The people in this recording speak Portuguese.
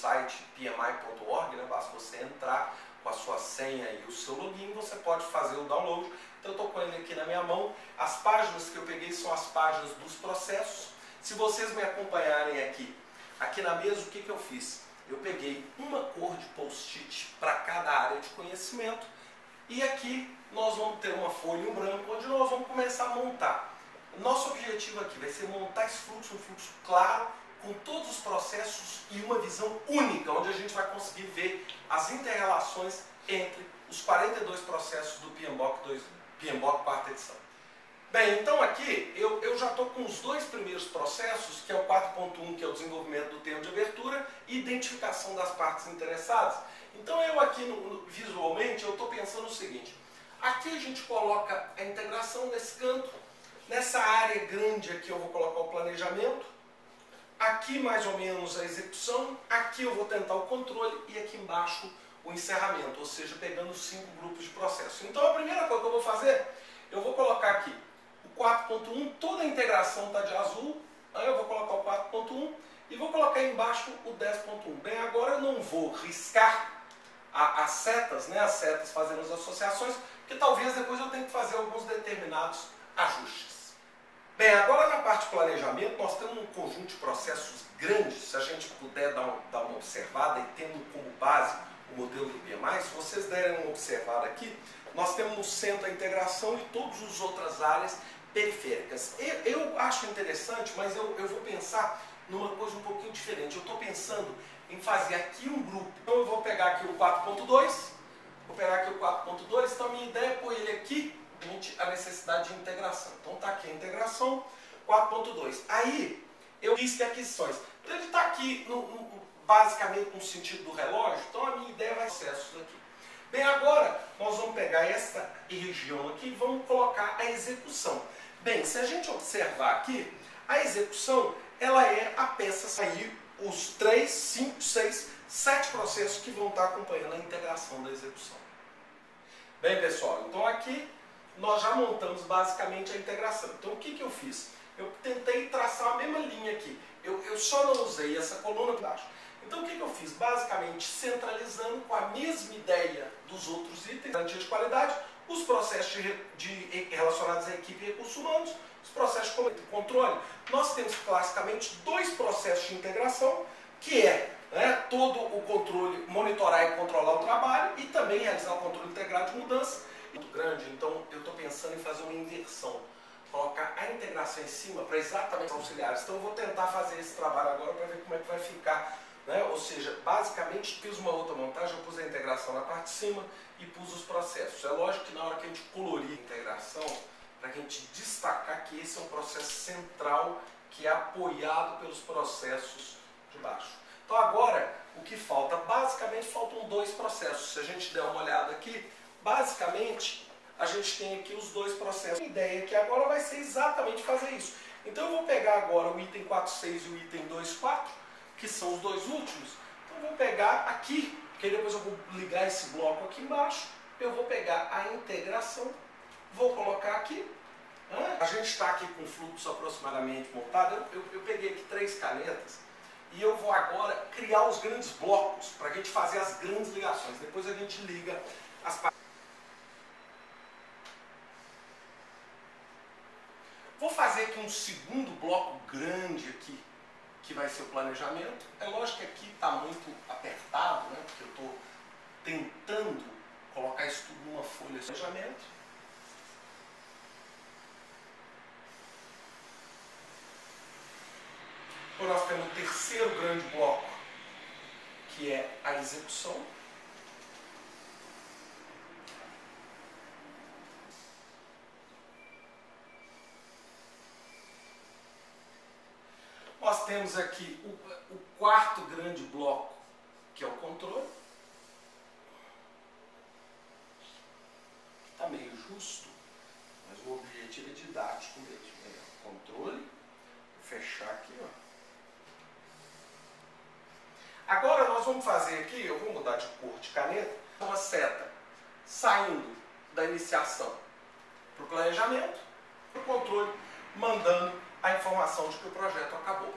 site pmi.org, né? Basta você entrar com a sua senha e o seu login, você pode fazer o download. Então eu estou com ele aqui na minha mão. As páginas que eu peguei são as páginas dos processos. Se vocês me acompanharem aqui na mesa, o que eu fiz? Eu peguei uma cor de post-it para cada área de conhecimento e aqui nós vamos ter uma folha em branco onde nós vamos começar a montar. Nosso objetivo aqui vai ser montar esse fluxo, um fluxo claro, com todos os processos e uma visão única, onde a gente vai conseguir ver as inter-relações entre os 42 processos do PMBOK quarta edição. Bem, então aqui eu já estou com os dois primeiros processos, que é o 4.1, que é o desenvolvimento do termo de abertura e identificação das partes interessadas. Então eu aqui visualmente eu estou pensando o seguinte: aqui a gente coloca a integração nesse canto, nessa área grande aqui eu vou colocar o planejamento, aqui mais ou menos a execução, aqui eu vou tentar o controle e aqui embaixo o encerramento, ou seja, pegando 5 grupos de processo. Então a primeira coisa que eu vou fazer, eu vou colocar aqui o 4.1, toda a integração está de azul, aí eu vou colocar o 4.1 e vou colocar embaixo o 10.1. Bem, agora eu não vou riscar as setas, né, as setas fazendo as associações, porque talvez depois eu tenha que fazer alguns determinados ajustes. Bem, agora na parte de planejamento nós temos um conjunto de processos grandes, se a gente puder dar uma observada e tendo como base o modelo do PMI, se vocês derem uma observada aqui, nós temos no centro a integração e todas as outras áreas periféricas. Eu acho interessante, mas eu vou pensar numa coisa um pouquinho diferente. Eu estou pensando em fazer aqui um grupo. Então eu vou pegar aqui o 4.2, então a minha ideia é pôr ele aqui, a necessidade de integração. Então está aqui a integração, 4.2. Aí eu risquei aquisições. Então ele está aqui basicamente no sentido do relógio, então a minha ideia vai ser isso aqui. Bem, agora nós vamos pegar essa região aqui e vamos colocar a execução. Bem, se a gente observar aqui, a execução, ela é a peça sair os 3, 5, 6, 7 processos que vão estar acompanhando a integração da execução. Bem, pessoal, então aqui nós já montamos basicamente a integração. Então o que eu fiz? Eu tentei traçar a mesma linha aqui. Eu só não usei essa coluna por baixo. Então o que eu fiz? Basicamente centralizando com a mesma ideia dos outros itens, garantia de qualidade, os processos relacionados à equipe e recursos humanos, os processos de controle. Nós temos classicamente 2 processos de integração, que é todo o controle, monitorar e controlar o trabalho e também realizar o controle integrado de mudança. Muito grande, então eu estou pensando em fazer uma inversão, colocar a integração em cima para exatamente auxiliares. Então eu vou tentar fazer esse trabalho agora para ver como é que vai ficar. Ou seja, basicamente fiz uma outra montagem, eu pus a integração na parte de cima e pus os processos. É lógico que na hora que a gente colorir a integração, para a gente destacar que esse é um processo central que é apoiado pelos processos de baixo. Então agora, o que falta? Basicamente faltam 2 processos. Se a gente der uma olhada aqui, basicamente a gente tem aqui os 2 processos. A ideia aqui agora vai ser exatamente fazer isso. Então eu vou pegar agora o item 4.6 e o item 2.4, que são os 2 últimos. Então eu vou pegar aqui, porque depois eu vou ligar esse bloco aqui embaixo, eu vou pegar a integração, vou colocar aqui. A gente está aqui com o fluxo aproximadamente montado. Eu peguei aqui 3 canetas e eu vou agora criar os grandes blocos para a gente fazer as grandes ligações. Depois a gente liga as partes. Vou fazer aqui um segundo bloco grande aqui, que vai ser o planejamento. É lógico que aqui está muito apertado, né? Porque eu estou tentando colocar isso tudo numa folha de planejamento. Então nós temos o terceiro grande bloco, que é a execução. Nós temos aqui o quarto grande bloco, que é o controle. Está meio justo, mas o objetivo é didático mesmo. Controle, vou fechar aqui, ó. Agora nós vamos fazer aqui, eu vou mudar de cor de caneta, uma seta saindo da iniciação para o planejamento, para o controle, mandando a informação de que o projeto acabou.